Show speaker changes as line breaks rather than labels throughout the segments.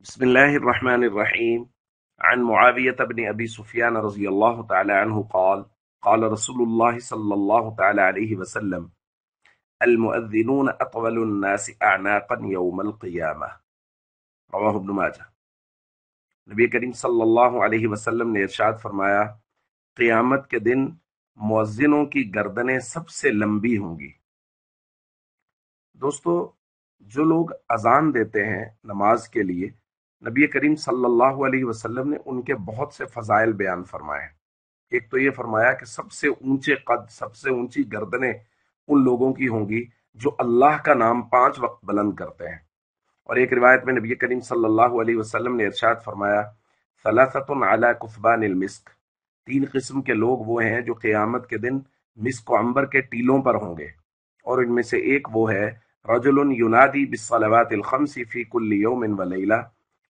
بسم الله الرحمن الرحيم. عن معاوية بن أبي سفيان رضي الله تعالى عنه قال قال رسول الله صلى الله تعالى عليه وسلم: المؤذنون أطول الناس أعناقا يوم القيامة. رواہ ابن ماجہ۔ نبی کریم صلی اللہ علیہ وسلم نے ارشاد فرمایا، قیامت کے دن مؤذنوں کی گردنیں سب سے لمبی ہوں گی۔ دوستو، جو لوگ اذان دیتے ہیں نماز کے لیے، نبی کریم صلی اللہ علیہ وسلم نے ان کے بہت سے فضائل بیان فرمائے ہیں۔ ایک تو یہ فرمایا کہ سب سے اونچے قد، سب سے اونچی گردنیں ان لوگوں کی ہوں گی جو اللہ کا نام 5 وقت بلند کرتے ہیں۔ اور ایک روایت میں نبی کریم صلی اللہ علیہ وسلم نے ارشاد فرمایا، ثلاثۃ علی کثبان المسک، 3 قسم کے لوگ وہ ہیں جو قیامت کے دن مسک و عنبر کے ٹیلوں پر ہوں گے، اور ان میں سے ایک وہ ہے رجل ینادی بالصلوات الخمس فی کل یوم ولیلہ،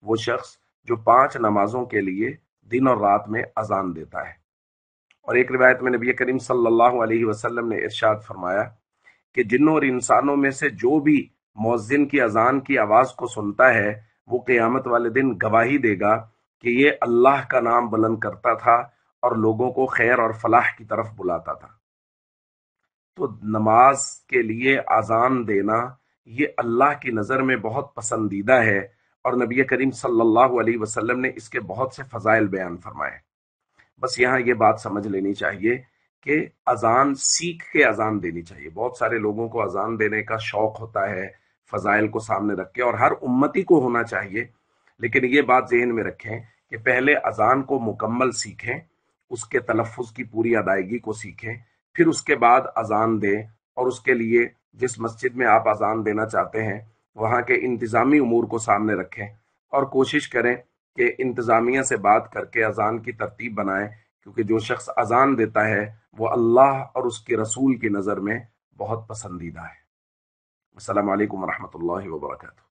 وہ شخص جو 5 نمازوں کے لیے دن اور رات میں اذان دیتا ہے۔ اور ایک روایت میں نبی کریم صلی اللہ علیہ وسلم نے ارشاد فرمایا کہ جنوں اور انسانوں میں سے جو بھی مؤذن کی اذان کی آواز کو سنتا ہے، وہ قیامت والے دن گواہی دے گا کہ یہ اللہ کا نام بلند کرتا تھا اور لوگوں کو خیر اور فلاح کی طرف بلاتا تھا۔ تو نماز کے لیے اذان دینا یہ اللہ کی نظر میں بہت پسندیدہ ہے، اور نبی کریم صلی اللہ علیہ وسلم نے اس کے بہت سے فضائل بیان فرمائے۔ بس یہاں یہ بات سمجھ لینی چاہیے کہ اذان سیکھ کے اذان دینی چاہیے۔ بہت سارے لوگوں کو اذان دینے کا شوق ہوتا ہے فضائل کو سامنے رکھ کے، اور ہر امتی کو ہونا چاہیے، لیکن یہ بات ذہن میں رکھیں کہ پہلے اذان کو مکمل سیکھیں، اس کے تلفظ کی پوری ادائیگی کو سیکھیں، پھر اس کے بعد اذان دیں، اور اس کے لیے جس مسجد میں آپ اذان دینا چاہتے ہیں وہاں کے انتظامی امور کو سامنے رکھیں، اور کوشش کریں کہ انتظامیہ سے بات کر کے اذان کی ترتیب بنائیں، کیونکہ جو شخص اذان دیتا ہے وہ اللہ اور اس کے رسول کی نظر میں بہت پسندیدہ ہے۔ السلام علیکم ورحمۃ اللہ وبرکاتہ۔